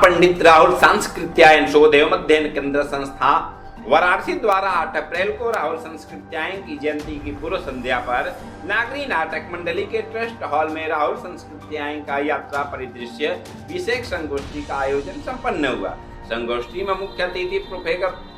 पंडित राहुल सांस्कृत्यायन शोध एवं अध्ययन केंद्र संस्था वाराणसी द्वारा 8 अप्रैल को राहुल संस्कृत्यायन की जयंती की पूर्व संध्या पर नागरी नाटक मंडली के ट्रस्ट हॉल में राहुल संस्कृत्यायन का यात्रा परिदृश्य विशेष संगोष्ठी का आयोजन संपन्न हुआ। संगोष्ठी में मुख्य अतिथि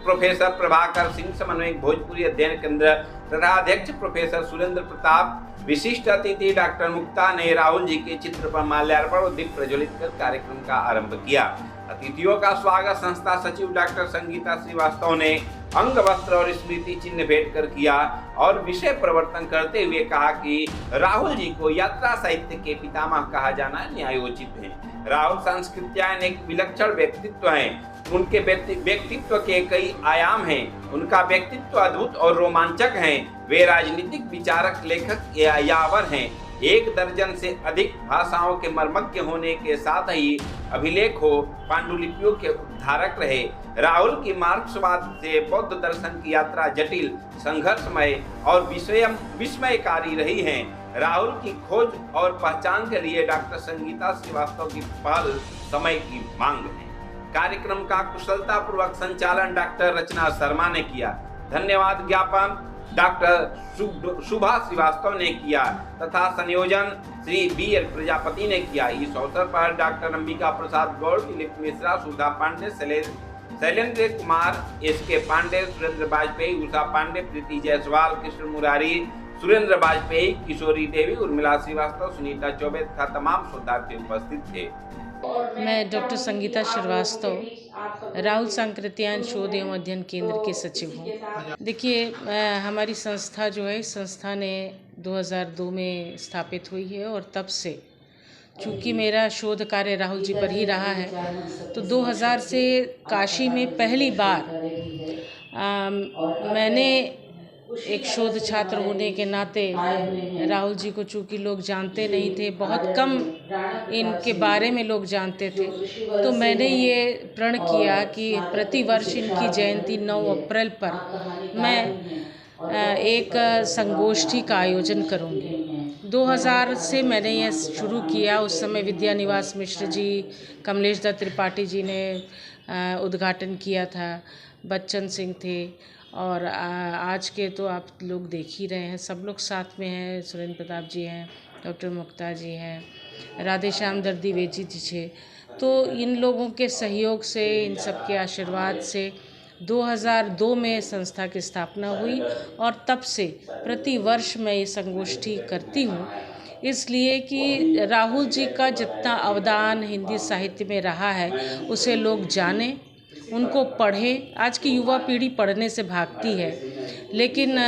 प्रोफेसर प्रभाकर सिंह, समन्वयक भोजपुरी अध्ययन केंद्र तथा अध्यक्ष प्रोफेसर सुरेंद्र प्रताप, विशिष्ट अतिथि डॉक्टर मुक्ता ने राहुल जी के चित्र पर माल्यार्पण और दीप प्रज्वलित कर कार्यक्रम का आरंभ किया। अतिथियों का स्वागत संस्था सचिव डॉक्टर संगीता श्रीवास्तव ने अंग वस्त्र और स्मृति चिन्ह भेंट कर किया और विषय प्रवर्तन करते हुए कहा कि राहुल जी को यात्रा साहित्य के पितामह कहा जाना न्यायोचित है। राहुल सांस्कृत्यायन एक विलक्षण व्यक्तित्व है। उनके व्यक्तित्व के कई आयाम हैं। उनका व्यक्तित्व अद्भुत और रोमांचक है। वे राजनीतिक विचारक, लेखक, यावर हैं। 1 दर्जन से अधिक भाषाओं के मर्मज्ञ होने के साथ ही अभिलेखों, पांडुलिपियों के उद्धारक रहे। राहुल की मार्क्सवाद से बौद्ध दर्शन की यात्रा जटिल, संघर्षमय और विस्मयकारी रही है। राहुल की खोज और पहचान के लिए डॉक्टर संगीता श्रीवास्तव की पहल समय की मांग है। कार्यक्रम का कुशलतापूर्वक संचालन डॉक्टर रचना शर्मा ने किया। धन्यवाद ज्ञापन डॉक्टर शुभा श्रीवास्तव ने किया तथा संयोजन श्री BL प्रजापति ने किया। इस अवसर पर डॉक्टर अंबिका प्रसाद गौड़, दिलीप मिश्रा, सुधा पांडे, शैलेंद्र कुमार, SK पांडे, सुरेंद्र वाजपेयी, उषा पांडे, प्रीति जायसवाल, कृष्ण मुरारी, सुरेंद्र वाजपेयी, किशोरी देवी, उर्मिला श्रीवास्तव, सुनीता चौबे तथा तमाम शोधार्थी उपस्थित थे। मैं डॉक्टर संगीता श्रीवास्तव, राहुल सांस्कृत्यायन शोध एवं अध्ययन केंद्र की सचिव हूँ। देखिए, हमारी संस्था जो है, संस्था ने 2002 में स्थापित हुई है और तब से चूँकि मेरा शोध कार्य राहुल जी पर ही रहा है, तो 2000 से काशी में पहली बार मैंने एक शोध छात्र होने के नाते राहुल जी को चूँकि लोग जानते नहीं थे, बहुत कम इनके बारे में लोग जानते थे, तो मैंने ये प्रण किया कि प्रतिवर्ष इनकी जयंती 9 अप्रैल पर मैं एक संगोष्ठी का आयोजन करूँगी। 2000 से मैंने यह शुरू किया। उस समय विद्या निवास मिश्र जी, कमलेश दत्त त्रिपाठी जी ने उद्घाटन किया था, बच्चन सिंह थे और आज के तो आप लोग देख ही रहे हैं, सब लोग साथ में हैं। सुरेंद्र प्रताप जी हैं, डॉक्टर मुक्ता जी हैं, राधेश्याम दर्दी वेजी जी थे। तो इन लोगों के सहयोग से, इन सब के आशीर्वाद से 2002 में संस्था की स्थापना हुई और तब से प्रति वर्ष मैं ये संगोष्ठी करती हूँ, इसलिए कि राहुल जी का जितना अवदान हिंदी साहित्य में रहा है उसे लोग जानें, उनको पढ़ें। आज की युवा पीढ़ी पढ़ने से भागती है, लेकिन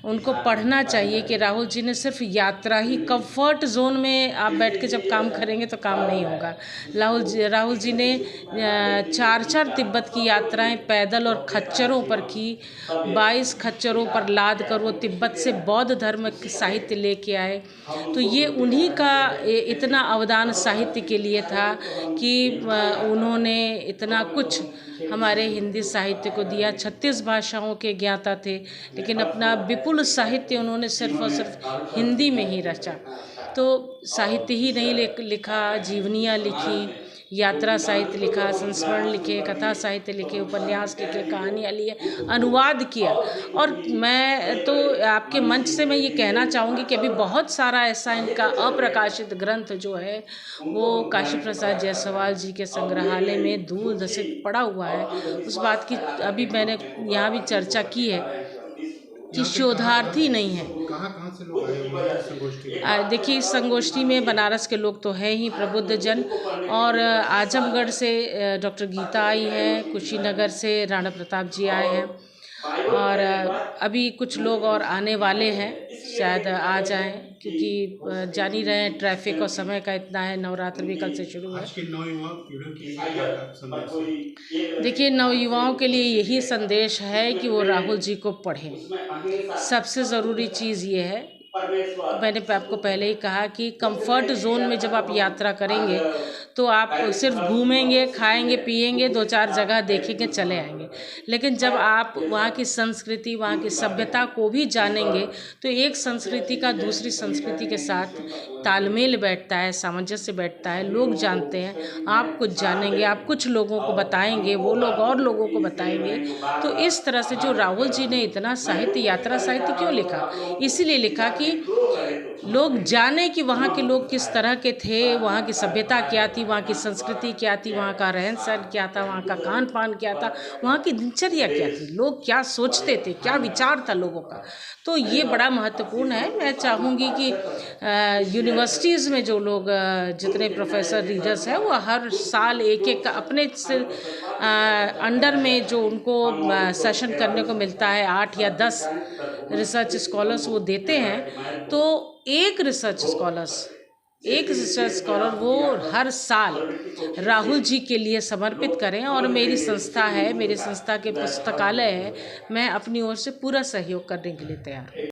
उनको पढ़ना चाहिए कि राहुल जी ने सिर्फ यात्रा ही, कंफर्ट जोन में आप बैठ के जब काम करेंगे तो काम नहीं होगा। राहुल जी ने 4 तिब्बत की यात्राएं पैदल और खच्चरों पर की। 22 खच्चरों पर लाद कर वो तिब्बत से बौद्ध धर्म साहित्य लेके आए। तो ये उन्हीं का इतना अवदान साहित्य के लिए था कि उन्होंने इतना कुछ हमारे हिंदी साहित्य को दिया। 36 भाषाओं के ज्ञाता थे, लेकिन अपना विपुल साहित्य उन्होंने सिर्फ और सिर्फ हिंदी में ही रचा। तो साहित्य ही नहीं लिखा, जीवनियाँ लिखी, यात्रा साहित्य लिखा, संस्मरण लिखे, कथा साहित्य लिखे, उपन्यास लिखे, कहानियाँ लिए, अनुवाद किया। और मैं तो आपके मंच से मैं ये कहना चाहूँगी कि अभी बहुत सारा ऐसा इनका अप्रकाशित ग्रंथ जो है वो काशी प्रसाद जायसवाल जी के संग्रहालय में धूल धसित पड़ा हुआ है। उस बात की अभी मैंने यहाँ भी चर्चा की है कि शोधार्थी नहीं है। कहाँ से लोग आए हुए हैं संगोष्ठी में? देखिए, इस संगोष्ठी में बनारस के लोग तो है ही, प्रबुद्ध जन, और आजमगढ़ से डॉक्टर गीता आई है, कुशीनगर से राणा प्रताप जी आए हैं और अभी कुछ लोग और आने वाले हैं, शायद आ जाएं, क्योंकि जान ही रहे हैं ट्रैफिक और समय का इतना है। नवरात्र भी कल से शुरू है। आज के नौयुवा पीढ़ी के लिए क्या संदेश है? देखिए, नवयुवाओं के लिए यही संदेश है कि वो राहुल जी को पढ़ें। सबसे ज़रूरी चीज़ ये है, मैंने आपको पहले ही कहा कि कंफर्ट जोन में जब आप यात्रा करेंगे तो आप सिर्फ घूमेंगे, खाएंगे, पिएंगे, 2-4 जगह देखेंगे, चले आएंगे। लेकिन जब आप वहाँ की संस्कृति, वहाँ की सभ्यता को भी जानेंगे तो एक संस्कृति का दूसरी संस्कृति के साथ तालमेल बैठता है, सामंजस्य बैठता है, लोग जानते हैं, आप कुछ जानेंगे, आप कुछ लोगों को बताएंगे, वो लोग और लोगों को बताएंगे। तो इस तरह से जो राहुल जी ने इतना साहित्य, यात्रा साहित्य क्यों लिखा? इसीलिए लिखा कि लोग जाने कि वहाँ के लोग किस तरह के थे, वहाँ की सभ्यता क्या थी, वहाँ की संस्कृति क्या थी, वहाँ का रहन सहन क्या था, वहाँ का खान पान क्या था, वहाँ की दिनचर्या क्या थी, लोग क्या सोचते थे, क्या विचार था लोगों का। तो ये बड़ा महत्वपूर्ण है। मैं चाहूँगी कि यूनिवर्सिटीज़ में जो लोग जितने प्रोफेसर रीडर्स हैं वो हर साल एक अपने से अंडर में जो उनको सेशन करने को मिलता है, 8 या 10 रिसर्च स्कॉलर्स वो देते हैं। तो एक रिसर्च स्कॉलर वो हर साल राहुल जी के लिए समर्पित करें। और मेरी संस्था है, मेरी संस्था के पुस्तकालय है, मैं अपनी ओर से पूरा सहयोग करने के लिए तैयार हूँ।